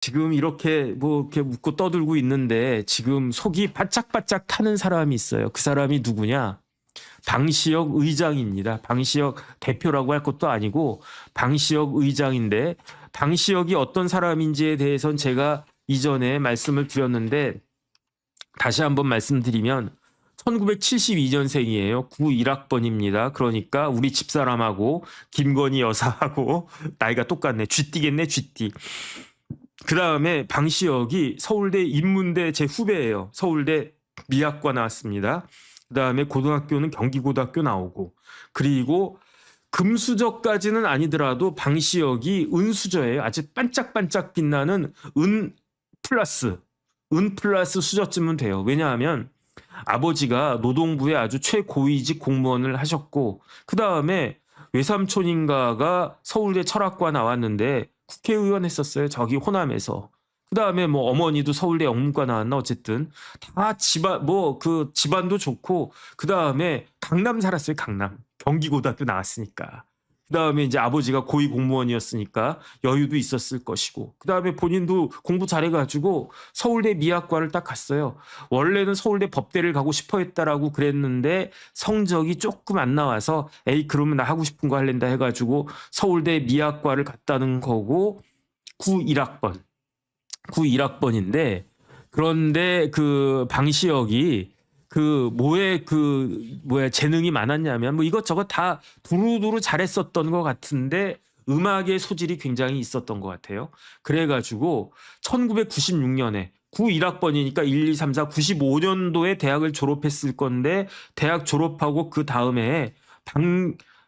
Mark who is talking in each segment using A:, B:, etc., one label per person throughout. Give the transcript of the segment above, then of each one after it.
A: 지금 이렇게 뭐 이렇게 웃고 떠들고 있는데 지금 속이 바짝바짝 타는 사람이 있어요. 그 사람이 누구냐? 방시혁 의장입니다. 방시혁 대표라고 할 것도 아니고 방시혁 의장인데, 방시혁이 어떤 사람인지에 대해서는 제가 이전에 말씀을 드렸는데 다시 한번 말씀드리면 1972년생이에요. 91학번입니다. 그러니까 우리 집사람하고 김건희 여사하고 나이가 똑같네. 쥐띠겠네, 쥐띠. 그 다음에 방시혁이 서울대 인문대 제 후배예요. 서울대 미학과 나왔습니다. 그 다음에 고등학교는 경기고등학교 나오고, 그리고 금수저까지는 아니더라도 방시혁이 은수저예요. 아주 반짝반짝 빛나는 은 플러스 수저쯤은 돼요. 왜냐하면 아버지가 노동부의 아주 최고위직 공무원을 하셨고, 그 다음에 외삼촌인가가 서울대 철학과 나왔는데 국회의원 했었어요. 저기 호남에서. 그 다음에 뭐 어머니도 서울대 영문과 나왔나, 어쨌든 다 집안 뭐 그 집안도 좋고, 그 다음에 강남 살았어요. 강남 경기고등학교 나왔으니까. 그 다음에 이제 아버지가 고위 공무원이었으니까 여유도 있었을 것이고, 그 다음에 본인도 공부 잘해가지고 서울대 미학과를 딱 갔어요. 원래는 서울대 법대를 가고 싶어 했다라고 그랬는데 성적이 조금 안 나와서 에이 그러면 나 하고 싶은 거 할랜다 해가지고 서울대 미학과를 갔다는 거고, 91학번인데, 그런데 그 방시혁이 재능이 많았냐면 뭐 이것저것 다 두루두루 잘했었던 것 같은데 음악의 소질이 굉장히 있었던 것 같아요. 그래가지고 1996년에 91학번이니까 1, 2, 3, 4, 95년도에 대학을 졸업했을 건데, 대학 졸업하고 그 다음에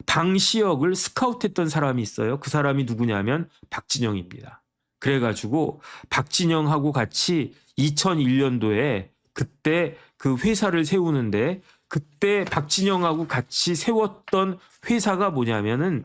A: 방시혁을 스카우트했던 사람이 있어요. 그 사람이 누구냐면 박진영입니다. 그래가지고 박진영하고 같이 2001년도에 그때 그 회사를 세우는데, 그때 박진영하고 같이 세웠던 회사가 뭐냐면은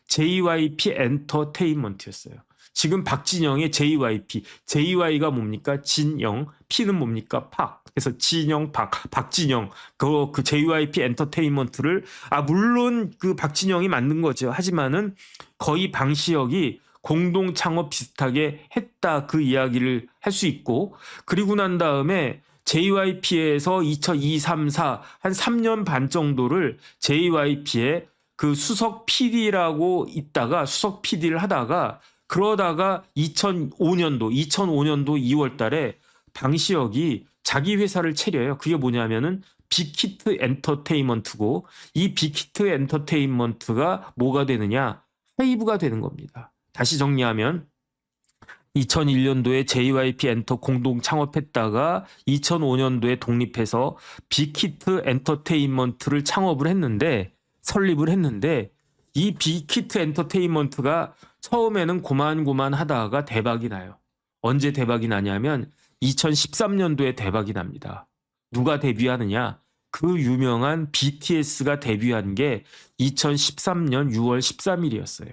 A: JYP 엔터테인먼트였어요. 지금 박진영의 JY가 뭡니까? 진영, P는 뭡니까? 팍. 그래서 진영, 박진영, 그 JYP 엔터테인먼트를, 물론 그 박진영이 만든 거죠. 하지만은 거의 방시혁이 공동 창업 비슷하게 했다, 그 이야기를 할 수 있고, 그리고 난 다음에 JYP에서 2002, 3, 4 한 3년 반 정도를 JYP의 그 수석 PD라고 있다가 수석 PD를 하다가, 그러다가 2005년도 2월 달에 방시혁이 자기 회사를 차려요. 그게 뭐냐면은 빅히트 엔터테인먼트고, 이 빅히트 엔터테인먼트가 뭐가 되느냐? 하이브가 되는 겁니다. 다시 정리하면 2001년도에 JYP 엔터 공동 창업했다가 2005년도에 독립해서 빅히트 엔터테인먼트를 설립을 했는데, 이 빅히트 엔터테인먼트가 처음에는 고만고만 하다가 대박이 나요. 언제 대박이 나냐면 2013년도에 대박이 납니다. 누가 데뷔하느냐? 그 유명한 BTS가 데뷔한 게 2013년 6월 13일이었어요.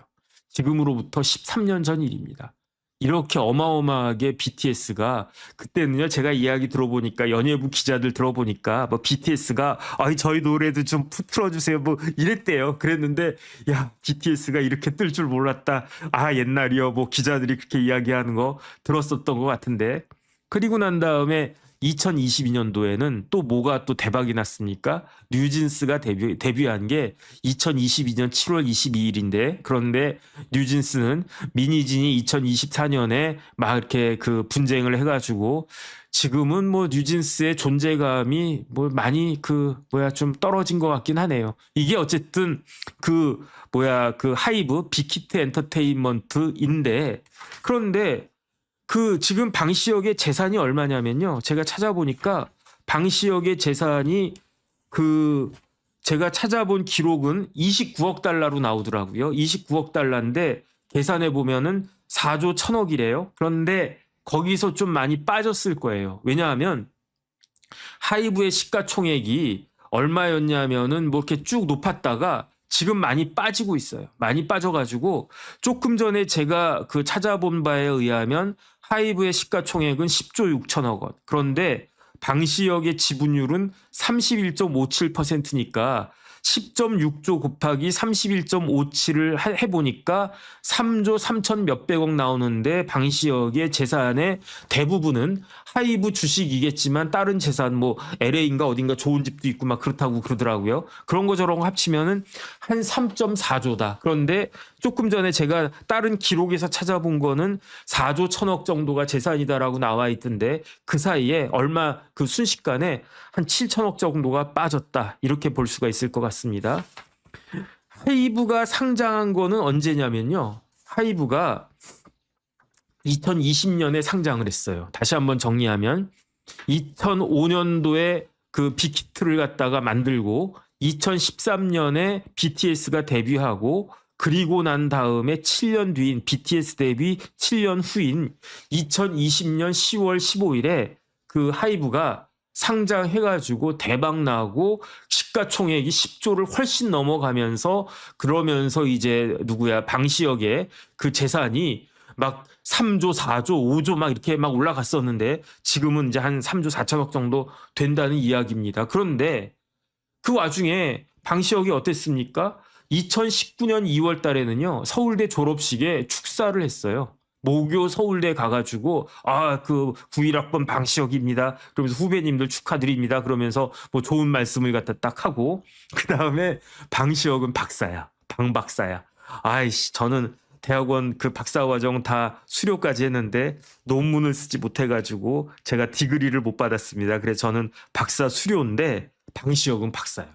A: 지금으로부터 13년 전 일입니다. 이렇게 어마어마하게 BTS가, 그때는요, 제가 이야기 들어보니까, 연예부 기자들 들어보니까 뭐 BTS가 저희 노래도 좀 틀어주세요 뭐 이랬대요. 그랬는데 야, BTS가 이렇게 뜰 줄 몰랐다. 옛날이요, 뭐 기자들이 그렇게 이야기하는 거 들었었던 것 같은데. 그리고 난 다음에 2022년도에는 또 뭐가 또 대박이 났습니까? 뉴진스가 데뷔한 게 2022년 7월 22일인데, 그런데 뉴진스는 미니진이 2024년에 막 이렇게 그 분쟁을 해가지고 지금은 뭐 뉴진스의 존재감이 뭐 많이 좀 떨어진 것 같긴 하네요. 이게 어쨌든 그 하이브 빅히트 엔터테인먼트인데, 그런데 지금 방시혁의 재산이 얼마냐면요, 제가 찾아보니까 방시혁의 재산이 제가 찾아본 기록은 29억 달러로 나오더라고요. 29억 달러인데 계산해 보면은 4조 1천억이래요. 그런데 거기서 좀 많이 빠졌을 거예요. 왜냐하면 하이브의 시가총액이 얼마였냐면은 뭐 이렇게 쭉 높았다가 지금 많이 빠지고 있어요. 많이 빠져가지고 조금 전에 제가 찾아본 바에 의하면 하이브의 시가총액은 10조 6천억 원. 그런데 방시혁의 지분율은 31.57%니까 10.6조 곱하기 31.57을 해보니까 3조 3천 몇백억 나오는데 방시혁의 재산의 대부분은 하이브 주식이겠지만 다른 재산 뭐 LA인가 어딘가 좋은 집도 있고 막 그렇다고 그러더라고요. 그런 거 저런 거 합치면은 한 3.4조다. 그런데 조금 전에 제가 다른 기록에서 찾아본 거는 4조 1천억 정도가 재산이다라고 나와 있던데 그 사이에 얼마 그 순식간에 한 7천억 정도가 빠졌다. 이렇게 볼 수가 있을 것 같습니다. 하이브가 상장한 거는 언제냐면요. 하이브가 2020년에 상장을 했어요. 다시 한번 정리하면 2005년도에 그 빅히트를 갖다가 만들고 2013년에 BTS가 데뷔하고 그리고 난 다음에 7년 뒤인 BTS 데뷔 7년 후인 2020년 10월 15일에 그 하이브가 상장해가지고 대박 나고 시가총액이 10조를 훨씬 넘어가면서 그러면서 이제 누구야 방시혁의 그 재산이 막 3조, 4조, 5조 막 이렇게 막 올라갔었는데 지금은 이제 한 3조 4천억 정도 된다는 이야기입니다. 그런데 그 와중에 방시혁이 어땠습니까? 2019년 2월 달에는요, 서울대 졸업식에 축사를 했어요. 모교 서울대 가가지고, 그 91학번 방시혁입니다. 그러면서 후배님들 축하드립니다. 그러면서 뭐 좋은 말씀을 갖다 딱 하고, 그 다음에 방시혁은 박사야. 방박사야. 아이씨, 저는 대학원 그 박사과정 다 수료까지 했는데 논문을 쓰지 못해가지고 제가 디그리를 못 받았습니다. 그래서 저는 박사 수료인데 방시혁은 박사야.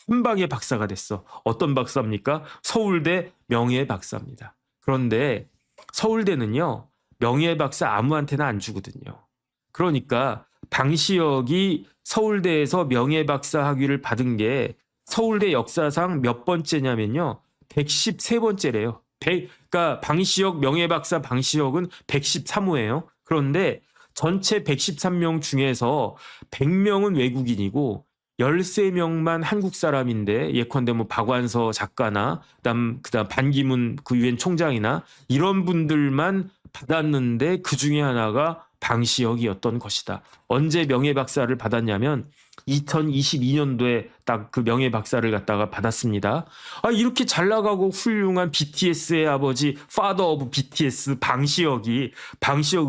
A: 한 방에 박사가 됐어. 어떤 박사입니까? 서울대 명예박사입니다. 그런데 서울대는요, 명예박사 아무한테나 안 주거든요. 그러니까 방시혁이 서울대에서 명예박사 학위를 받은 게 서울대 역사상 몇 번째냐면요, 113번째래요. 그러니까 방시혁 명예박사 방시혁은 113호예요. 그런데 전체 113명 중에서 100명은 외국인이고 13명만 한국 사람인데 예컨대 뭐 박완서 작가나 그다음 반기문 그 유엔 총장이나 이런 분들만 받았는데 그 중에 하나가 방시혁이었던 것이다. 언제 명예박사를 받았냐면 2022년도에 딱 그 명예박사를 갖다가 받았습니다. 이렇게 잘 나가고 훌륭한 BTS의 아버지 파더 오브 BTS 방시혁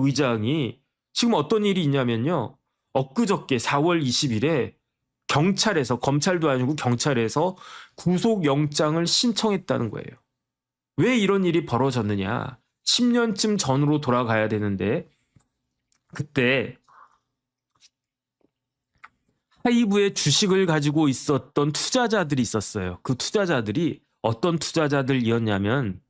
A: 의장이 지금 어떤 일이 있냐면요. 엊그저께 4월 20일에 경찰에서, 검찰도 아니고 경찰에서 구속영장을 신청했다는 거예요. 왜 이런 일이 벌어졌느냐. 10년쯤 전으로 돌아가야 되는데 그때 하이브의 주식을 가지고 있었던 투자자들이 있었어요. 그 투자자들이 어떤 투자자들이었냐면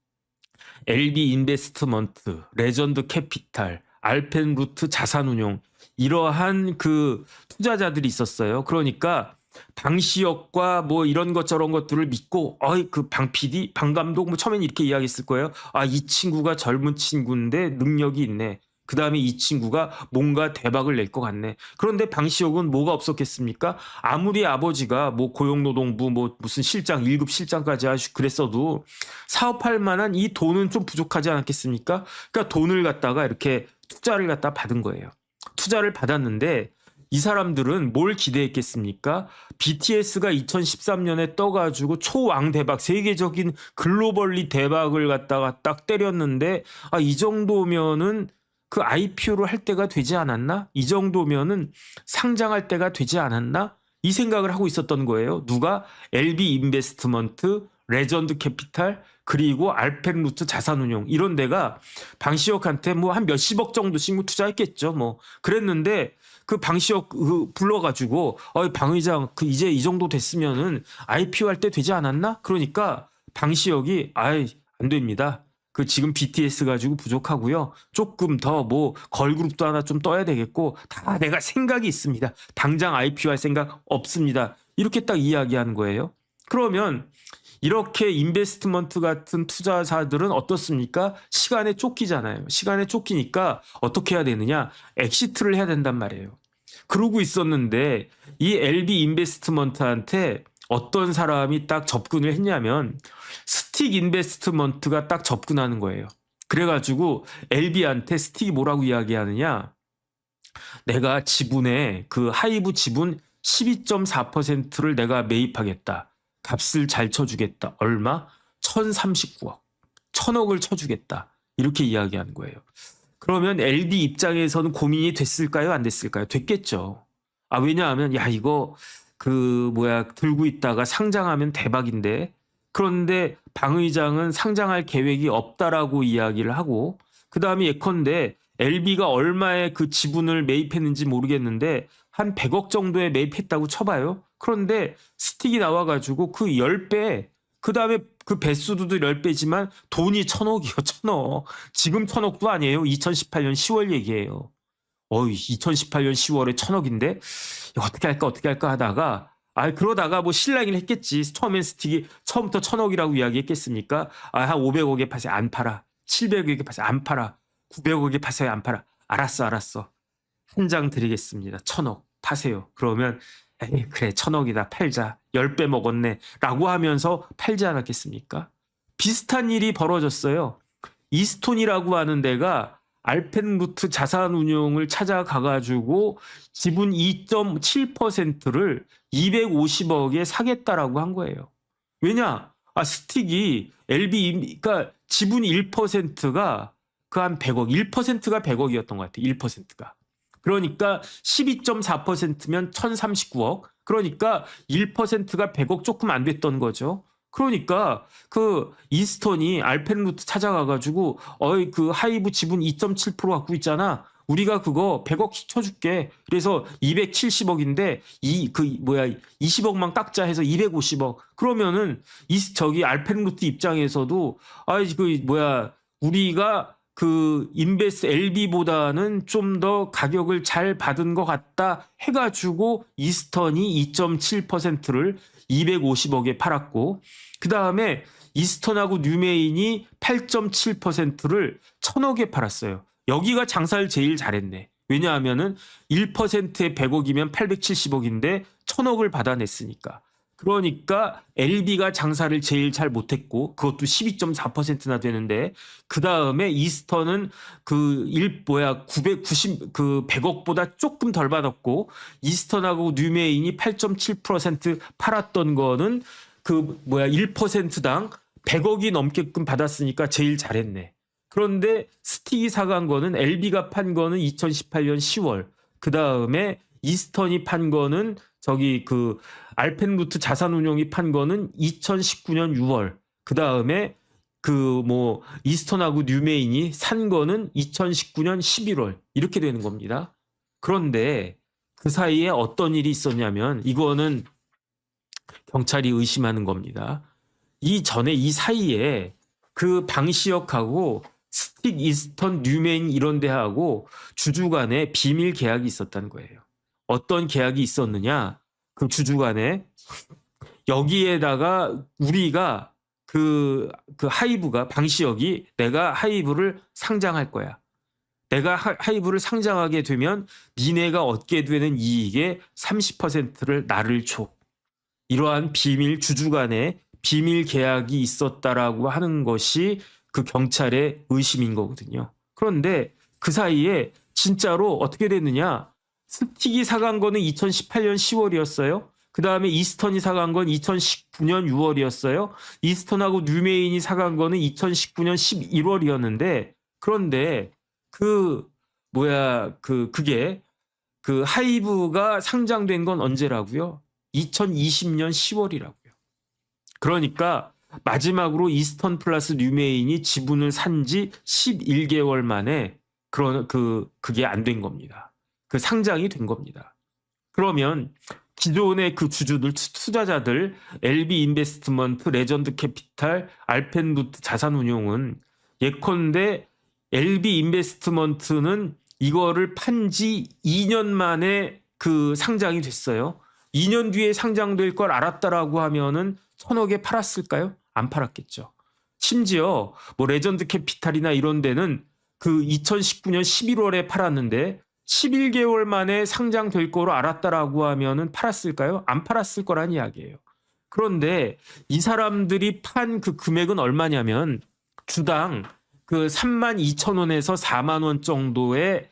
A: LB 인베스트먼트, 레전드 캐피탈, 알펜루트 자산운용 이러한 그 투자자들이 있었어요. 그러니까 방시혁과 뭐 이런 것 저런 것들을 믿고 그 방 PD, 방 감독 뭐 처음엔 이렇게 이야기했을 거예요. 이 친구가 젊은 친구인데 능력이 있네. 그 다음에 이 친구가 뭔가 대박을 낼 것 같네. 그런데 방시혁은 뭐가 없었겠습니까? 아무리 아버지가 뭐 고용노동부 뭐 무슨 실장 1급 실장까지 하시고 그랬어도 사업할 만한 이 돈은 좀 부족하지 않았겠습니까? 그러니까 돈을 갖다가 이렇게 투자를 갖다 받은 거예요. 투자를 받았는데 이 사람들은 뭘 기대했겠습니까? BTS가 2013년에 떠가지고 초왕대박, 세계적인 글로벌리 대박을 갖다가 딱 때렸는데 이 정도면은 그 IPO를 할 때가 되지 않았나? 이 정도면은 상장할 때가 되지 않았나? 이 생각을 하고 있었던 거예요. 누가? LB 인베스트먼트, 레전드 캐피탈, 그리고 알펜루트 자산운용 이런 데가 방시혁한테 뭐 한 몇십억 정도씩 뭐 투자했겠죠. 뭐 그랬는데 그 방시혁 불러가지고 방 의장 그 이제 이 정도 됐으면은 IPO 할 때 되지 않았나? 그러니까 방시혁이 안 됩니다. 그 지금 BTS 가지고 부족하고요. 조금 더 뭐 걸그룹도 하나 좀 떠야 되겠고 다 내가 생각이 있습니다. 당장 IPO 할 생각 없습니다. 이렇게 딱 이야기하는 거예요. 그러면 이렇게 인베스트먼트 같은 투자자들은 어떻습니까? 시간에 쫓기잖아요. 시간에 쫓기니까 어떻게 해야 되느냐? 엑시트를 해야 된단 말이에요. 그러고 있었는데 이 LB 인베스트먼트한테 어떤 사람이 딱 접근을 했냐면 스틱 인베스트먼트가 딱 접근하는 거예요. 그래가지고 LB한테 스틱이 뭐라고 이야기하느냐? 내가 지분의 그 하이브 지분 12.4%를 내가 매입하겠다. 값을 잘 쳐주겠다. 얼마? 1039억. 1000억을 쳐주겠다. 이렇게 이야기하는 거예요. 그러면 LB 입장에서는 고민이 됐을까요? 안 됐을까요? 됐겠죠. 왜냐하면 이거 들고 있다가 상장하면 대박인데, 그런데 방 의장은 상장할 계획이 없다라고 이야기를 하고, 그 다음에 예컨대 LB가 얼마의 그 지분을 매입했는지 모르겠는데 한 100억 정도에 매입했다고 쳐봐요. 그런데 스틱이 나와가지고 그 10배, 그 다음에 그 배수도 10배지만 돈이 1000억이요. 1000억. 지금 1000억도 아니에요. 2018년 10월 얘기예요. 2018년 10월에 1000억인데 어떻게 할까 하다가 그러다가 뭐 실랑이를 했겠지. 처음엔 스틱이 처음부터 1000억이라고 이야기했겠습니까? 한 500억에 파세요. 안 팔아. 700억에 파세요. 안 팔아. 900억에 파세요. 안 팔아. 알았어. 한 장 드리겠습니다. 1000억 파세요. 그러면 그래 1000억이다 팔자. 10배 먹었네 라고 하면서 팔지 않았겠습니까? 비슷한 일이 벌어졌어요. 이스톤이라고 하는 데가 알펜루트 자산운용을 찾아가가지고 지분 2.7%를 250억에 사겠다라고 한 거예요. 왜냐? 스틱이 LB, 그러니까 지분 1%가 그 한 100억, 1%가 100억이었던 것 같아요. 1%가. 그러니까 12.4%면 1039억. 그러니까 1%가 100억 조금 안 됐던 거죠. 그러니까 그 이스톤이 알펜루트 찾아가가지고 그 하이브 지분 2.7% 갖고 있잖아. 우리가 그거 100억씩 쳐줄게. 그래서 270억인데 20억만 깎자 해서 250억. 그러면은 알펜루트 입장에서도 우리가 그 인베스트 LB보다는 좀 더 가격을 잘 받은 것 같다 해가지고 이스턴이 2.7%를 250억에 팔았고, 그 다음에 이스턴하고 뉴메인이 8.7%를 1000억에 팔았어요. 여기가 장사를 제일 잘했네. 왜냐하면은 1%에 100억이면 870억인데 1000억을 받아냈으니까. 그러니까 LB가 장사를 제일 잘 못했고, 그것도 12.4%나 되는데, 그 다음에 이스턴은 100억보다 조금 덜 받았고, 이스턴하고 뉴메인이 8.7% 팔았던 거는 1%당 100억이 넘게끔 받았으니까 제일 잘했네. 그런데 스틱이 사간 거는 LB가 판 거는 2018년 10월, 그 다음에 이스턴이 판 거는 알펜루트 자산운용이 판 거는 2019년 6월. 그 다음에 이스턴하고 뉴메인이 산 거는 2019년 11월. 이렇게 되는 겁니다. 그런데 그 사이에 어떤 일이 있었냐면, 이거는 경찰이 의심하는 겁니다. 이 사이에 그 방시혁하고 스틱, 이스턴, 뉴메인 이런 데하고 주주 간에 비밀 계약이 있었다는 거예요. 어떤 계약이 있었느냐? 그 주주 간에 여기에다가 우리가 하이브가 방시혁이 내가 하이브를 상장할 거야. 내가 하이브를 상장하게 되면 니네가 얻게 되는 이익의 30%를 나를 줘. 이러한 주주 간에 비밀 계약이 있었다라고 하는 것이 그 경찰의 의심인 거거든요. 그런데 그 사이에 진짜로 어떻게 됐느냐? 스틱이 사간 거는 2018년 10월이었어요. 그 다음에 이스턴이 사간 건 2019년 6월이었어요. 이스턴하고 뉴메인이 사간 거는 2019년 11월이었는데, 그런데 그게 하이브가 상장된 건 언제라고요? 2020년 10월이라고요. 그러니까 마지막으로 이스턴 플러스 뉴메인이 지분을 산 지 11개월 만에 그게 안 된 겁니다. 그 상장이 된 겁니다. 그러면 기존의 그 주주들, 투자자들, LB 인베스트먼트, 레전드 캐피탈, 알펜루트 자산운용은 예컨대 LB 인베스트먼트는 이거를 판 지 2년 만에 그 상장이 됐어요. 2년 뒤에 상장될 걸 알았다라고 하면은 1000억에 팔았을까요? 안 팔았겠죠. 심지어 레전드 캐피탈이나 이런 데는 2019년 11월에 팔았는데 11개월 만에 상장될 거로 알았다라고 하면은 팔았을까요? 안 팔았을 거란 이야기예요. 그런데 이 사람들이 판 그 금액은 얼마냐면 주당 32,000원에서 4만 원 정도의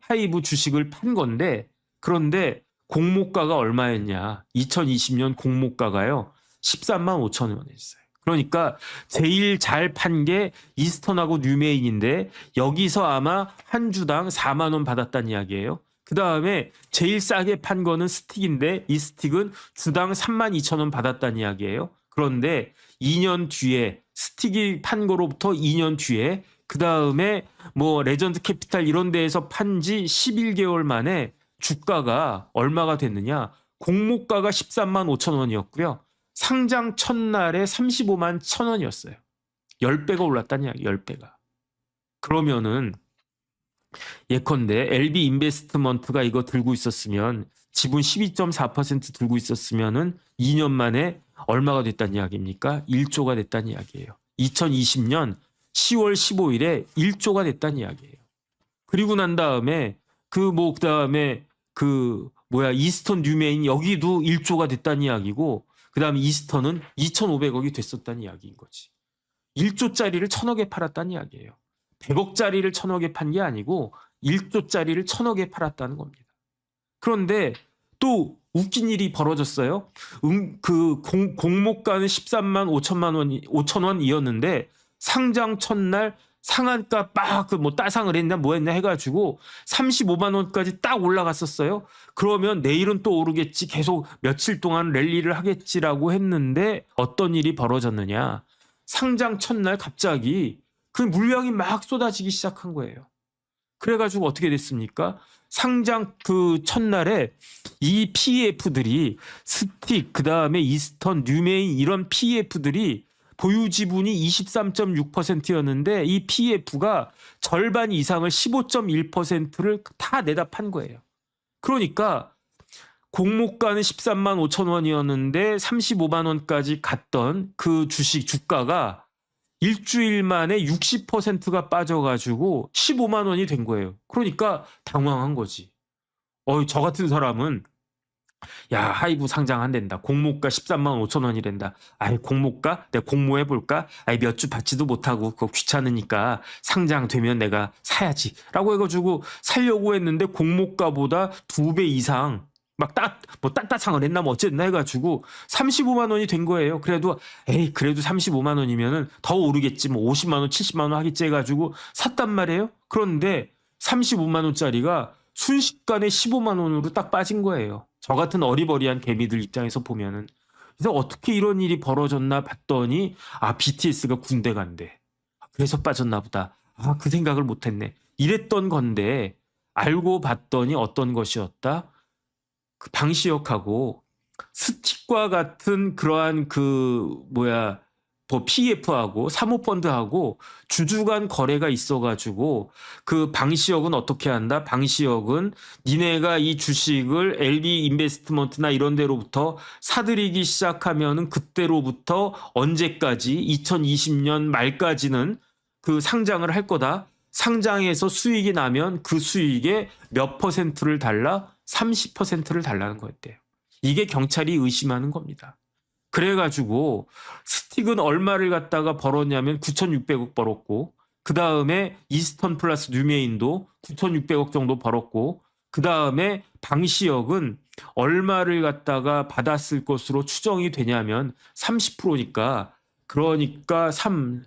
A: 하이브 주식을 판 건데, 그런데 공모가가 얼마였냐? 2020년 공모가가요. 13만 5천 원이었어요. 그러니까 제일 잘 판 게 이스턴하고 뉴메인인데 여기서 아마 한 주당 4만 원 받았다는 이야기예요. 그 다음에 제일 싸게 판 거는 스틱인데 이 스틱은 주당 3만 2천 원 받았다는 이야기예요. 그런데 2년 뒤에 스틱이 판 거로부터 2년 뒤에 그 다음에 뭐 레전드 캐피탈 이런 데에서 판 지 11개월 만에 주가가 얼마가 됐느냐. 공모가가 13만 5천 원이었고요. 상장 첫날에 35만 1천 원이었어요. 10배가 올랐다는 이야기, 10배가. 그러면은 예컨대 LB 인베스트먼트가 이거 들고 있었으면 지분 12.4% 들고 있었으면은 2년 만에 얼마가 됐다는 이야기입니까? 1조가 됐다는 이야기예요. 2020년 10월 15일에 1조가 됐다는 이야기예요. 그리고 난 다음에 그다음에 이스턴 뉴메인 여기도 1조가 됐다는 이야기고 그다음에 이스턴은 2,500억이 됐었다는 이야기인 거지. 1조짜리를 1,000억에 팔았다는 이야기예요. 100억짜리를 1,000억에 판 게 아니고 1조짜리를 1,000억에 팔았다는 겁니다. 그런데 또 웃긴 일이 벌어졌어요. 공모가는 13만 5천 원이었는데 상장 첫날 상한가 막 따상을 했나 뭐 했나 해가지고 35만 원까지 딱 올라갔었어요. 그러면 내일은 또 오르겠지. 계속 며칠 동안 랠리를 하겠지라고 했는데 어떤 일이 벌어졌느냐. 상장 첫날 갑자기 그 물량이 막 쏟아지기 시작한 거예요. 그래가지고 어떻게 됐습니까? 상장 그 첫날에 이 PEF들이 스틱, 그 다음에 이스턴, 뉴메인 이런 PEF들이 보유 지분이 23.6%였는데 이 PEF가 절반 이상을 15.1%를 다 내다 판 거예요. 그러니까 공모가는 13만 5천 원이었는데 35만 원까지 갔던 그 주가가 일주일 만에 60%가 빠져가지고 15만 원이 된 거예요. 그러니까 당황한 거지. 저 같은 사람은 야, 하이브 상장 안 된다. 공모가 13만 5천 원이란다. 아이, 공모가? 내가 공모해볼까? 아이, 몇 주 받지도 못하고 그거 귀찮으니까 상장되면 내가 사야지. 라고 해가지고 살려고 했는데 공모가보다 2배 이상 막 딱딱상을 했나 뭐 어쨌나 해가지고 35만 원이 된 거예요. 그래도 35만 원이면은 더 오르겠지. 뭐 50만 원, 70만 원 하겠지 해가지고 샀단 말이에요. 그런데 35만 원짜리가 순식간에 15만 원으로 딱 빠진 거예요. 저 같은 어리버리한 개미들 입장에서 보면은. 그래서 어떻게 이런 일이 벌어졌나 봤더니 BTS가 군대 간대. 그래서 빠졌나 보다. 그 생각을 못했네. 이랬던 건데 알고 봤더니 어떤 것이었다? 그 방시혁하고 스틱과 같은 그러한 PEF하고 사모펀드하고 주주간 거래가 있어가지고 그 방시혁은 어떻게 한다? 방시혁은 니네가 이 주식을 LB 인베스트먼트나 이런 데로부터 사들이기 시작하면은 그때로부터 언제까지 2020년 말까지는 그 상장을 할 거다. 상장해서 수익이 나면 그 수익의 몇 퍼센트를 달라? 30%를 달라는 거였대요. 이게 경찰이 의심하는 겁니다. 그래가지고 스틱은 얼마를 갖다가 벌었냐면 9,600억 벌었고 그 다음에 이스턴 플러스 뉴메인도 9,600억 정도 벌었고 그 다음에 방시혁은 얼마를 갖다가 받았을 것으로 추정이 되냐면 30%니까 그러니까 한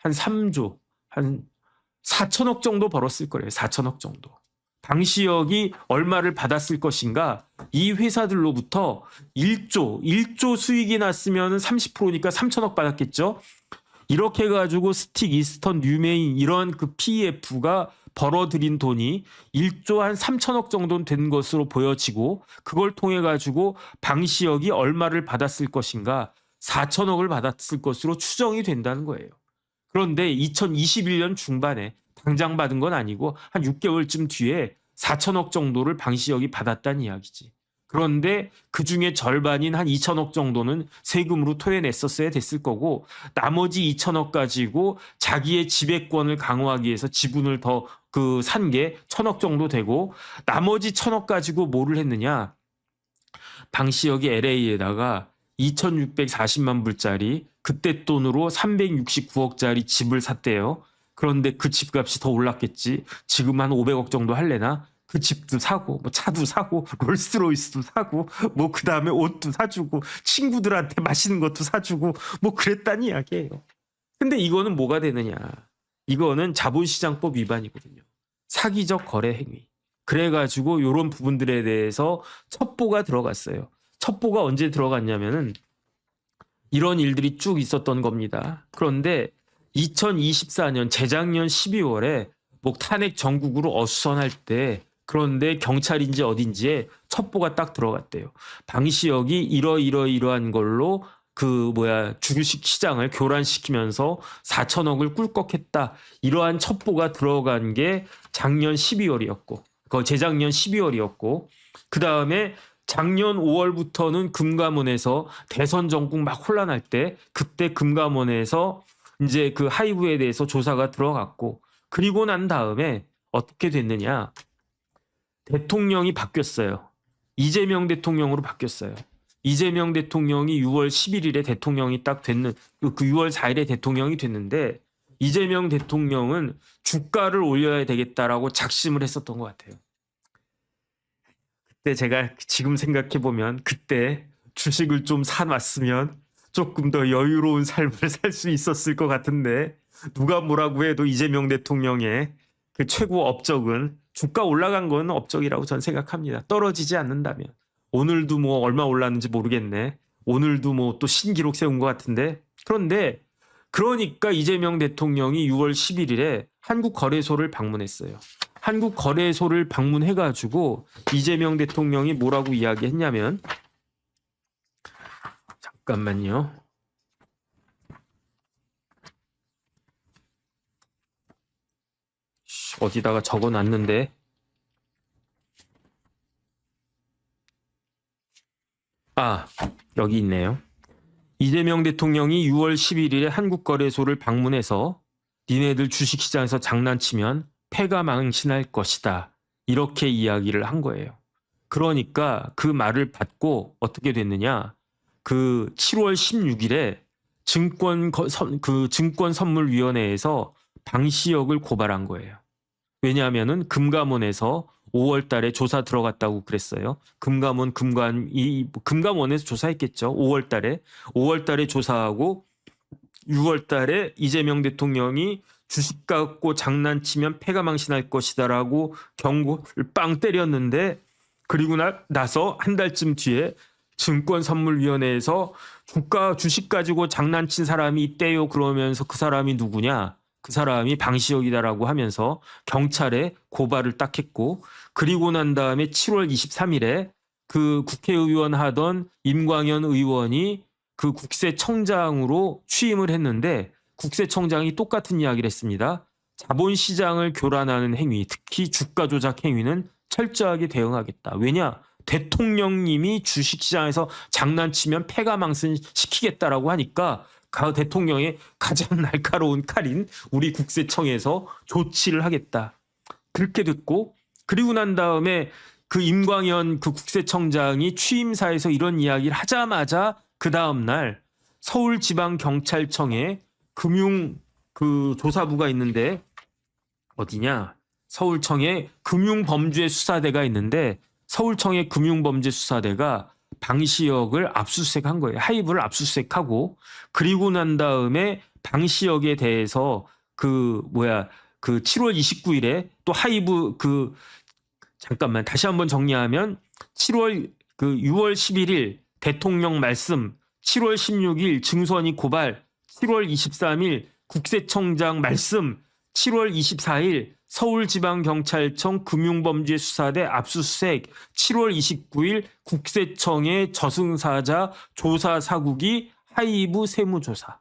A: 3조 한 4천억 정도 벌었을 거래요. 4천억 정도. 방시혁이 얼마를 받았을 것인가? 이 회사들로부터 1조 수익이 났으면 30%니까 3천억 받았겠죠? 이렇게 해가지고 스틱, 이스턴, 뉴메인 이런 그 PEF가 벌어들인 돈이 1조 한 3천억 정도 된 것으로 보여지고 그걸 통해 가지고 방시혁이 얼마를 받았을 것인가? 4천억을 받았을 것으로 추정이 된다는 거예요. 그런데 2021년 중반에 당장 받은 건 아니고 한 6개월쯤 뒤에 4천억 정도를 방시혁이 받았다는 이야기지. 그런데 그중에 절반인 한 2천억 정도는 세금으로 토해냈었어야 됐을 거고 나머지 2천억 가지고 자기의 지배권을 강화하기 위해서 지분을 더 산 게 1,000억 정도 되고 나머지 1,000억 가지고 뭐를 했느냐. 방시혁이 LA에다가 2,640만 불짜리 그때 돈으로 369억짜리 집을 샀대요. 그런데 그 집값이 더 올랐겠지. 지금 한 500억 정도 할래나? 그 집도 사고 뭐 차도 사고 롤스로이스도 사고 뭐 그다음에 옷도 사주고 친구들한테 맛있는 것도 사주고 뭐 그랬다는 이야기예요. 근데 이거는 뭐가 되느냐? 이거는 자본시장법 위반이거든요. 사기적 거래 행위. 그래가지고 이런 부분들에 대해서 첩보가 들어갔어요. 첩보가 언제 들어갔냐면은 이런 일들이 쭉 있었던 겁니다. 그런데 2024년 재작년 12월에 뭐 탄핵 전국으로 어수선할 때 그런데 경찰인지 어딘지에 첩보가 딱 들어갔대요. 방시혁이 이러한 걸로 주식 시장을 교란시키면서 4천억을 꿀꺽했다. 이러한 첩보가 들어간 게 작년 12월이었고, 재작년 12월이었고, 그 다음에 작년 5월부터는 금감원에서 대선 전국 막 혼란할 때 그때 금감원에서 이제 그 하이브에 대해서 조사가 들어갔고, 그리고 난 다음에 어떻게 됐느냐? 대통령이 바뀌었어요. 이재명 대통령으로 바뀌었어요. 이재명 대통령이 6월 11일에 대통령이 딱 됐는 그 6월 4일에 대통령이 됐는데 이재명 대통령은 주가를 올려야 되겠다라고 작심을 했었던 것 같아요. 그때 제가 지금 생각해 보면 그때 주식을 좀 사놨으면 조금 더 여유로운 삶을 살 수 있었을 것 같은데 누가 뭐라고 해도 이재명 대통령의 그 최고 업적은 주가 올라간 건 업적이라고 저는 생각합니다. 떨어지지 않는다면. 오늘도 뭐 얼마 올랐는지 모르겠네. 오늘도 뭐 또 신기록 세운 것 같은데. 그런데 그러니까 이재명 대통령이 6월 11일에 한국거래소를 방문했어요. 한국거래소를 방문해가지고 이재명 대통령이 뭐라고 이야기했냐면 잠깐만요. 어디다가 적어놨는데 여기 있네요. 이재명 대통령이 6월 11일에 한국거래소를 방문해서 니네들 주식시장에서 장난치면 패가 망신할 것이다. 이렇게 이야기를 한 거예요. 그러니까 그 말을 받고 어떻게 됐느냐. 그 7월 16일에 증권선물위원회에서 방시혁을 고발한 거예요. 왜냐하면은 금감원에서 5월 달에 조사 들어갔다고 그랬어요. 금감원에서 조사했겠죠. 5월 달에 조사하고 6월 달에 이재명 대통령이 주식 갖고 장난치면 패가 망신할 것이다라고 경고를 빵 때렸는데 그리고 나서 한 달쯤 뒤에 증권선물위원회에서 주식 가지고 장난친 사람이 있대요. 그러면서 그 사람이 누구냐? 그 사람이 방시혁이다라고 하면서 경찰에 고발을 딱 했고 그리고 난 다음에 7월 23일에 그 국회의원 하던 임광현 의원이 그 국세청장으로 취임을 했는데 국세청장이 똑같은 이야기를 했습니다. 자본시장을 교란하는 행위, 특히 주가 조작 행위는 철저하게 대응하겠다. 왜냐? 대통령님이 주식시장에서 장난치면 패가 망신시키겠다라고 하니까 대통령의 가장 날카로운 칼인 우리 국세청에서 조치를 하겠다. 그렇게 됐고 그리고 난 다음에 그 임광현 그 국세청장이 취임사에서 이런 이야기를 하자마자 그 다음 날 서울지방경찰청에 금융 그 조사부가 있는데 어디냐? 서울청에 금융범죄수사대가 있는데 서울청의 금융범죄수사대가 방시혁을 압수수색한 거예요. 하이브를 압수수색하고 그리고 난 다음에 방시혁에 대해서 그 7월 29일에 또 하이브 잠깐만 다시 한번 정리하면 6월 11일 대통령 말씀, 7월 16일 증선이 고발, 7월 23일 국세청장 말씀, 7월 24일 서울지방경찰청 금융범죄수사대 압수수색, 7월 29일 국세청의 저승사자 조사 사국이 하이브 세무조사.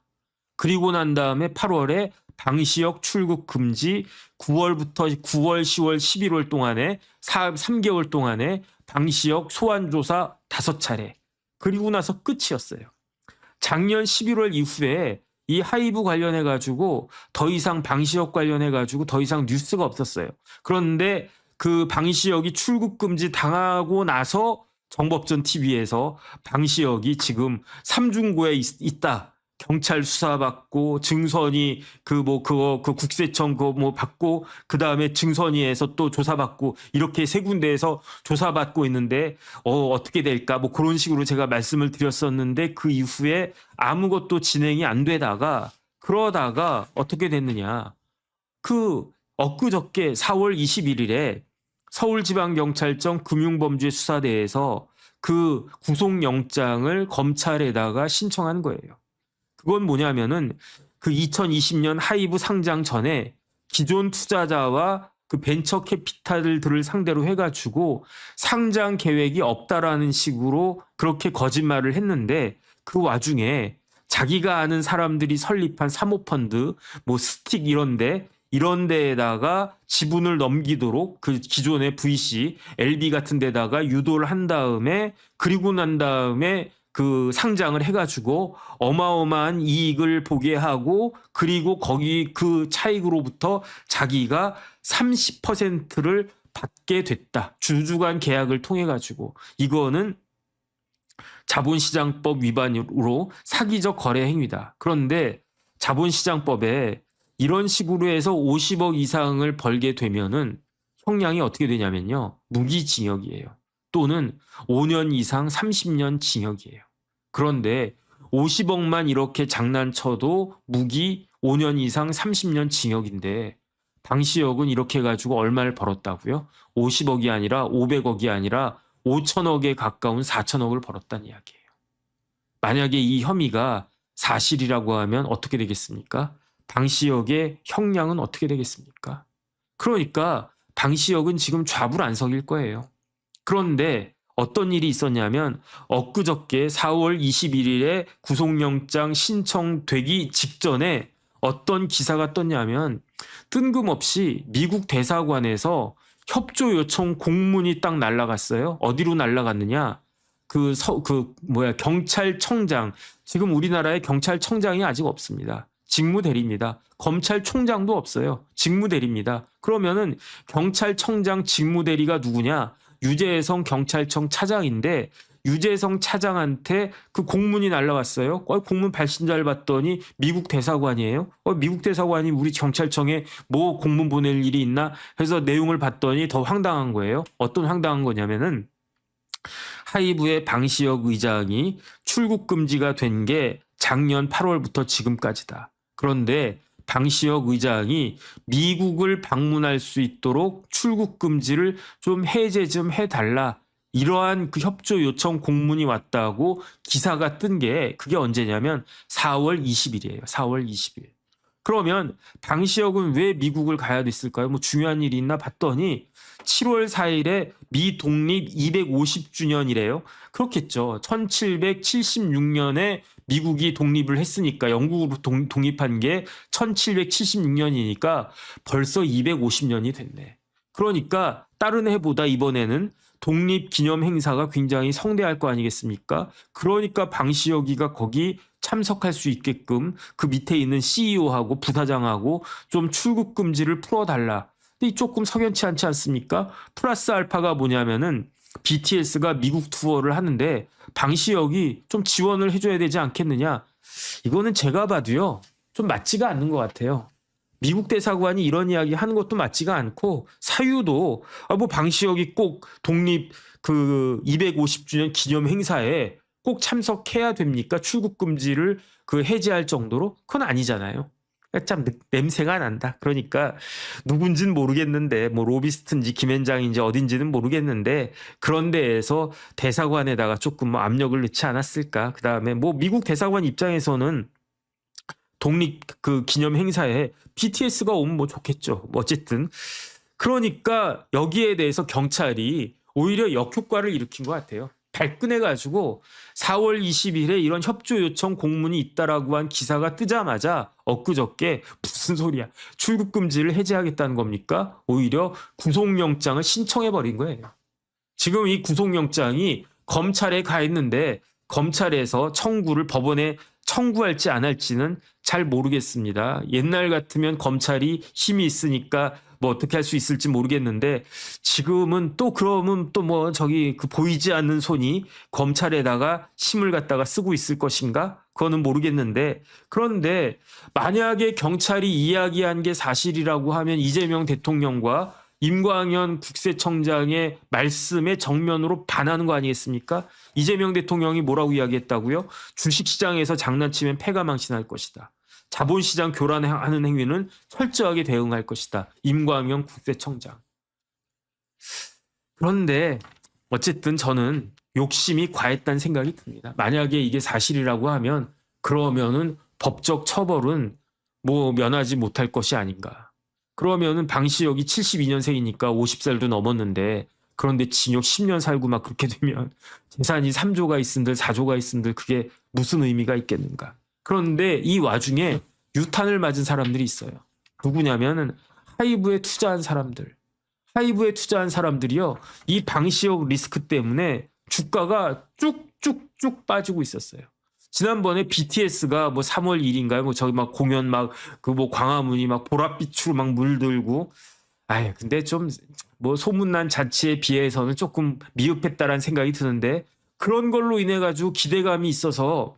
A: 그리고 난 다음에 8월에 방시혁 출국 금지, 9월, 10월, 11월 동안에 3개월 동안에 방시혁 소환조사 5차례. 그리고 나서 끝이었어요. 작년 11월 이후에 이 하이브 관련해가지고 더 이상 방시혁 관련해가지고 더 이상 뉴스가 없었어요. 그런데 그 방시혁이 출국 금지 당하고 나서 정법전 TV에서 방시혁이 지금 삼중고에 있다. 경찰 수사받고 증선이 그 국세청 그거 뭐 받고 그다음에 증선위에서 또 조사받고 이렇게 세 군데에서 조사받고 있는데 어떻게 될까 뭐 그런 식으로 제가 말씀을 드렸었는데 그 이후에 아무것도 진행이 안 되다가 그러다가 어떻게 됐느냐. 엊그저께 4월 21일에 서울지방경찰청 금융범죄수사대에서 그 구속영장을 검찰에다가 신청한 거예요. 그건 뭐냐면은 그 2020년 하이브 상장 전에 기존 투자자와 그 벤처 캐피탈들을 상대로 해가지고 상장 계획이 없다라는 식으로 그렇게 거짓말을 했는데 그 와중에 자기가 아는 사람들이 설립한 사모펀드, 뭐 스틱 이런 데에다가 지분을 넘기도록 그 기존의 VC, LB 같은 데다가 유도를 한 다음에 그리고 난 다음에 그 상장을 해가지고 어마어마한 이익을 보게 하고 그리고 거기 그 차익으로부터 자기가 30%를 받게 됐다. 주주간 계약을 통해 가지고 이거는 자본시장법 위반으로 사기적 거래 행위다. 그런데 자본시장법에 이런 식으로 해서 50억 이상을 벌게 되면은 형량이 어떻게 되냐면요. 무기징역이에요. 또는 5년 이상 30년 징역이에요. 그런데 50억만 이렇게 장난쳐도 무기 5년 이상 30년 징역인데 방시혁은 이렇게 해가지고 얼마를 벌었다고요? 50억이 아니라 500억이 아니라 5천억에 가까운 4천억을 벌었다는 이야기예요. 만약에 이 혐의가 사실이라고 하면 어떻게 되겠습니까? 방시혁의 형량은 어떻게 되겠습니까? 그러니까 방시혁은 지금 좌불안석일 거예요. 그런데 어떤 일이 있었냐면 엊그저께 4월 21일에 구속영장 신청되기 직전에 어떤 기사가 떴냐면 뜬금없이 미국 대사관에서 협조 요청 공문이 딱 날아갔어요. 어디로 날아갔느냐? 경찰청장. 지금 우리나라에 경찰청장이 아직 없습니다. 직무대리입니다. 검찰총장도 없어요. 직무대리입니다. 그러면은 경찰청장 직무대리가 누구냐? 유재성 경찰청 차장인데 유재성 차장한테 그 공문이 날라왔어요. 공문 발신자를 봤더니 미국 대사관이에요. 미국 대사관이 우리 경찰청에 뭐 공문 보낼 일이 있나 해서 내용을 봤더니 더 황당한 거예요. 어떤 황당한 거냐면은 하이브의 방시혁 의장이 출국 금지가 된 게 작년 8월부터 지금까지다. 그런데 방시혁 의장이 미국을 방문할 수 있도록 출국 금지를 좀 해제 좀 해달라. 이러한 그 협조 요청 공문이 왔다고 기사가 뜬 게 그게 언제냐면 4월 20일이에요. 4월 20일. 그러면 방시혁은 왜 미국을 가야 됐을까요? 뭐 중요한 일이 있나 봤더니 7월 4일에 미 독립 250주년이래요. 그렇겠죠. 1776년에 미국이 독립을 했으니까 영국으로 독립한 게 1776년이니까 벌써 250년이 됐네. 그러니까 다른 해보다 이번에는 독립기념 행사가 굉장히 성대할 거 아니겠습니까? 그러니까 방시혁이가 거기 참석할 수 있게끔 그 밑에 있는 CEO하고 부사장하고 좀 출국 금지를 풀어달라. 근데 조금 석연치 않지 않습니까? 플러스 알파가 뭐냐면은 BTS가 미국 투어를 하는데 방시혁이 좀 지원을 해줘야 되지 않겠느냐. 이거는 제가 봐도요. 좀 맞지가 않는 것 같아요. 미국 대사관이 이런 이야기 하는 것도 맞지가 않고 사유도 뭐 방시혁이 꼭 독립 그 250주년 기념 행사에 꼭 참석해야 됩니까? 출국 금지를 그 해제할 정도로? 그건 아니잖아요. 참 냄새가 난다. 그러니까 누군지는 모르겠는데 뭐 로비스트인지 김앤장인지 어딘지는 모르겠는데 그런 데에서 대사관에다가 조금 뭐 압력을 넣지 않았을까. 그다음에 뭐 미국 대사관 입장에서는 독립 그 기념 행사에 BTS가 오면 뭐 좋겠죠. 뭐 어쨌든 그러니까 여기에 대해서 경찰이 오히려 역효과를 일으킨 것 같아요. 발끈해가지고 4월 20일에 이런 협조 요청 공문이 있다라고 한 기사가 뜨자마자 엊그저께 무슨 소리야. 출국 금지를 해제하겠다는 겁니까? 오히려 구속영장을 신청해버린 거예요. 지금 이 구속영장이 검찰에 가 있는데 검찰에서 법원에 청구할지 안 할지는 잘 모르겠습니다. 옛날 같으면 검찰이 힘이 있으니까 뭐 어떻게 할 수 있을지 모르겠는데 지금은 또 그러면 또 뭐 저기 그 보이지 않는 손이 검찰에다가 힘을 갖다가 쓰고 있을 것인가? 그거는 모르겠는데 그런데 만약에 경찰이 이야기한 게 사실이라고 하면 이재명 대통령과 임광현 국세청장의 말씀에 정면으로 반하는 거 아니겠습니까? 이재명 대통령이 뭐라고 이야기했다고요? 주식시장에서 장난치면 패가 망신할 것이다. 자본시장 교란하는 행위는 철저하게 대응할 것이다. 임광현 국세청장. 그런데 어쨌든 저는 욕심이 과했다는 생각이 듭니다. 만약에 이게 사실이라고 하면 그러면은 법적 처벌은 뭐 면하지 못할 것이 아닌가. 그러면은 방시혁이 72년생이니까 50살도 넘었는데 그런데 징역 10년 살고 막 그렇게 되면 재산이 3조가 있은들 4조가 있은들 그게 무슨 의미가 있겠는가. 그런데 이 와중에 유탄을 맞은 사람들이 있어요. 누구냐면은 하이브에 투자한 사람들. 하이브에 투자한 사람들이요. 이 방시혁 리스크 때문에 주가가 쭉쭉쭉 빠지고 있었어요. 지난번에 BTS가 뭐 3월 1일인가요? 뭐 저기 막 공연 막 그 뭐 광화문이 막 보랏빛으로 막 물들고 아유 근데 좀 뭐 소문난 자체에 비해서는 조금 미흡했다라는 생각이 드는데 그런 걸로 인해 가지고 기대감이 있어서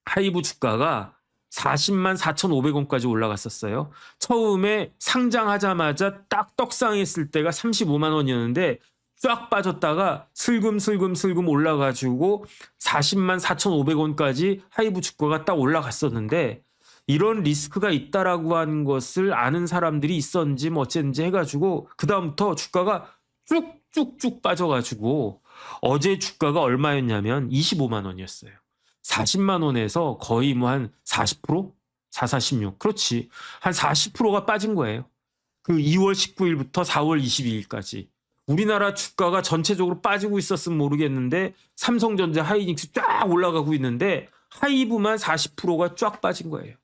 A: 하이브 주가가 40만 4,500원까지 올라갔었어요. 처음에 상장하자마자 딱 떡상했을 때가 35만 원이었는데 쫙 빠졌다가 슬금슬금 올라가지고 40만 4,500원까지 하이브 주가가 딱 올라갔었는데 이런 리스크가 있다라고 하는 것을 아는 사람들이 있었는지 뭐 어쨌는지 해가지고 그다음부터 주가가 쭉쭉쭉 빠져가지고 어제 주가가 얼마였냐면 25만 원이었어요. 40만 원에서 거의 뭐 한 40%? 446. 그렇지. 한 40%가 빠진 거예요. 그 2월 19일부터 4월 22일까지. 우리나라 주가가 전체적으로 빠지고 있었으면 모르겠는데 삼성전자 하이닉스 쫙 올라가고 있는데 하이브만 40%가 쫙 빠진 거예요.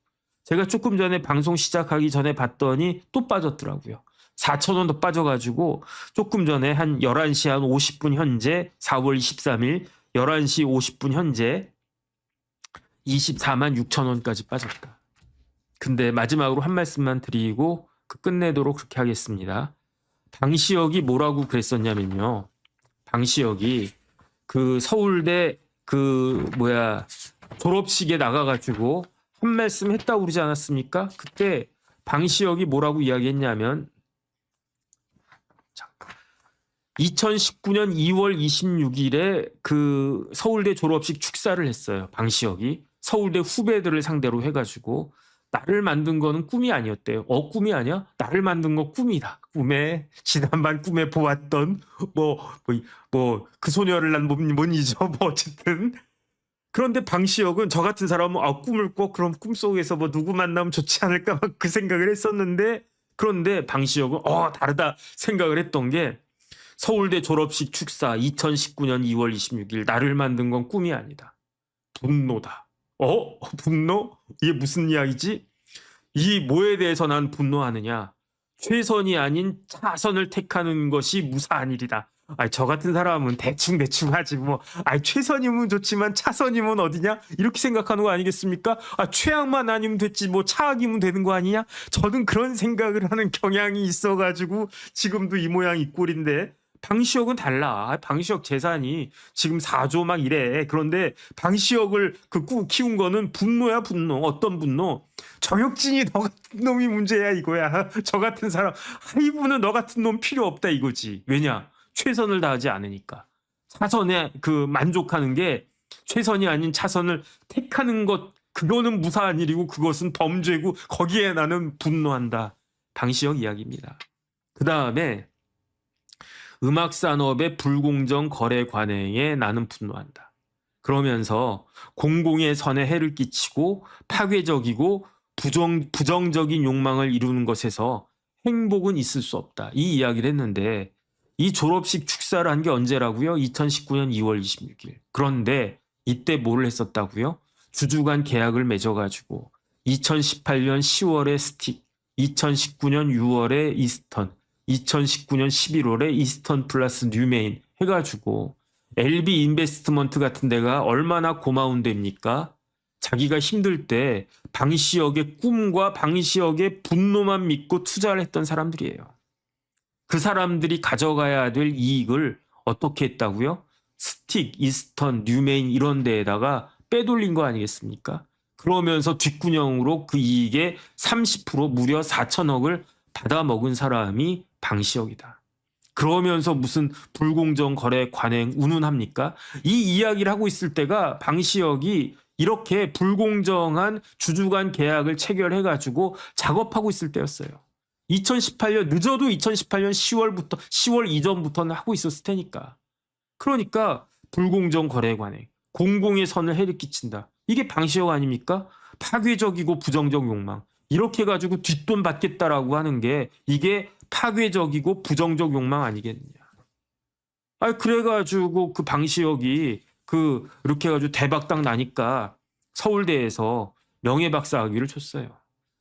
A: 제가 조금 전에 방송 시작하기 전에 봤더니 또 빠졌더라고요. 4,000원 더 빠져가지고 조금 전에 한 11시 한 50분 현재 4월 23일 11시 50분 현재 24만 6천 원까지 빠졌다. 근데 마지막으로 한 말씀만 드리고 끝내도록 그렇게 하겠습니다. 방시혁이 뭐라고 그랬었냐면요. 방시혁이 그 서울대 졸업식에 나가가지고 한 말씀 했다고 그러지 않았습니까? 그때 방시혁이 뭐라고 이야기했냐면 2019년 2월 26일에 그 서울대 졸업식 축사를 했어요. 방시혁이 서울대 후배들을 상대로 해가지고 나를 만든 거는 꿈이 아니었대요. 꿈이 아니야? 나를 만든 거 꿈이다. 지난번 꿈에 보았던 그 소녀를 난 못 잊어. 뭐 어쨌든 그런데 방시혁은 저 같은 사람은 꿈을 꿔 그럼 꿈속에서 뭐 누구 만나면 좋지 않을까 막 그 생각을 했었는데 그런데 방시혁은 다르다 생각을 했던 게 서울대 졸업식 축사 2019년 2월 26일 나를 만든 건 꿈이 아니다. 분노다. 분노? 이게 무슨 이야기지? 이 뭐에 대해서 난 분노하느냐? 최선이 아닌 차선을 택하는 것이 무사한 일이다. 저 같은 사람은 대충 하지 뭐. 최선이면 좋지만 차선이면 어디냐? 이렇게 생각하는 거 아니겠습니까? 최악만 아니면 됐지 뭐 차악이면 되는 거 아니냐? 저는 그런 생각을 하는 경향이 있어가지고 지금도 이 모양 이 꼴인데 방시혁은 달라. 방시혁 재산이 지금 4조 막 이래. 그런데 방시혁을 키운 거는 분노야 분노. 어떤 분노? 정혁진이 너 같은 놈이 문제야 이거야. 저 같은 사람 하이브는 너 같은 놈 필요 없다 이거지. 왜냐? 최선을 다하지 않으니까. 차선에 만족하는 게 최선이 아닌 차선을 택하는 것 그거는 무사한 일이고 그것은 범죄고 거기에 나는 분노한다. 방시혁 이야기입니다. 그 다음에 음악산업의 불공정 거래 관행에 나는 분노한다. 그러면서 공공의 선에 해를 끼치고 파괴적이고 부정적인 욕망을 이루는 것에서 행복은 있을 수 없다. 이 이야기를 했는데 이 졸업식 축사를 한 게 언제라고요? 2019년 2월 26일. 그런데 이때 뭘 했었다고요? 주주간 계약을 맺어가지고 2018년 10월에 스틱, 2019년 6월에 이스턴, 2019년 11월에 이스턴 플러스 뉴메인 해가지고 LB 인베스트먼트 같은 데가 얼마나 고마운 데입니까? 자기가 힘들 때 방시혁의 꿈과 방시혁의 분노만 믿고 투자를 했던 사람들이에요. 그 사람들이 가져가야 될 이익을 어떻게 했다고요? 스틱, 이스턴, 뉴메인 이런 데에다가 빼돌린 거 아니겠습니까? 그러면서 뒷구녕으로 그 이익의 30% 무려 4천억을 받아먹은 사람이 방시혁이다. 그러면서 무슨 불공정 거래 관행 운운합니까? 이 이야기를 하고 있을 때가 방시혁이 이렇게 불공정한 주주간 계약을 체결해가지고 작업하고 있을 때였어요. 2018년 늦어도 2018년 10월 이전부터는 하고 있었을 테니까. 그러니까 불공정 거래 관행, 공공의 선을 해를 끼친다. 이게 방시혁 아닙니까? 파괴적이고 부정적 욕망. 이렇게 가지고 뒷돈 받겠다라고 하는 게 이게 파괴적이고 부정적 욕망 아니겠느냐. 아, 그래가지고 그 방시혁이 이렇게 해가지고 대박당 나니까 서울대에서 명예박사 학위를 줬어요.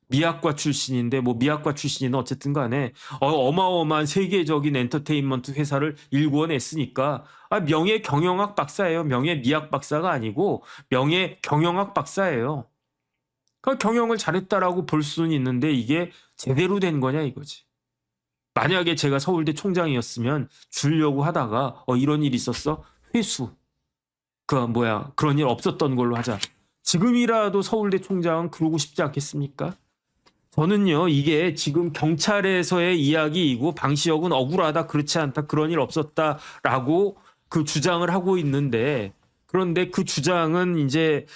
A: 미학과 출신인데 뭐 미학과 출신이는 어쨌든 간에 어마어마한 세계적인 엔터테인먼트 회사를 일구어냈으니까 명예 경영학 박사예요. 명예 미학 박사가 아니고 명예 경영학 박사예요. 그러니까 경영을 잘했다라고 볼 수는 있는데 이게 제대로 된 거냐 이거지. 만약에 제가 서울대 총장이었으면 주려고 하다가 이런 일이 있었어? 회수. 그런 일 없었던 걸로 하자. 지금이라도 서울대 총장은 그러고 싶지 않겠습니까? 저는요, 이게 지금 경찰에서의 이야기이고 방시혁은 억울하다, 그렇지 않다, 그런 일 없었다라고 그 주장을 하고 있는데, 그런데 그 주장은 이제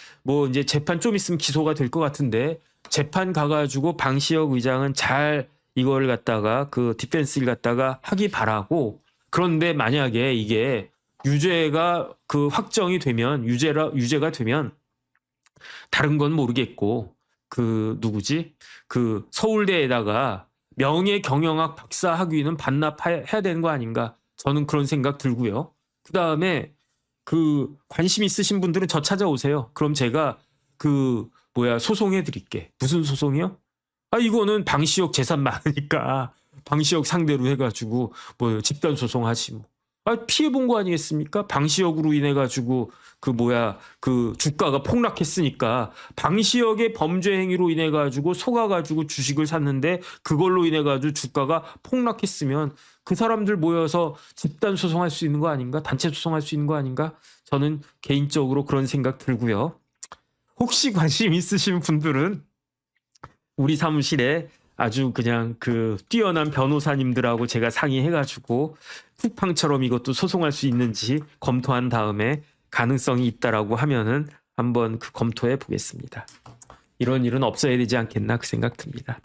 A: 재판 좀 있으면 기소가 될 것 같은데, 재판 가가지고 방시혁 의장은 잘 이걸 갖다가 그 디펜스를 갖다가 하기 바라고, 그런데 만약에 이게 유죄가 확정이 되면, 유죄가 되면 다른 건 모르겠고, 서울대에다가 명예 경영학 박사 학위는 반납해야 되는 거 아닌가? 저는 그런 생각 들고요. 그 다음에 관심 있으신 분들은 저 찾아오세요. 그럼 제가 소송해 드릴게. 무슨 소송이요? 이거는 방시혁 재산 많으니까 방시혁 상대로 해가지고 집단 소송하지 뭐. 피해본 거 아니겠습니까? 방시혁으로 인해가지고 주가가 폭락했으니까 방시혁의 범죄 행위로 인해가지고 속아가지고 주식을 샀는데 그걸로 인해가지고 주가가 폭락했으면 그 사람들 모여서 집단 소송할 수 있는 거 아닌가? 단체 소송할 수 있는 거 아닌가? 저는 개인적으로 그런 생각 들고요. 혹시 관심 있으신 분들은 우리 사무실에 아주 그냥 뛰어난 변호사님들하고 제가 상의해가지고 쿠팡처럼 이것도 소송할 수 있는지 검토한 다음에 가능성이 있다라고 하면은 한번 검토해 보겠습니다. 이런 일은 없어야 되지 않겠나 그 생각 듭니다.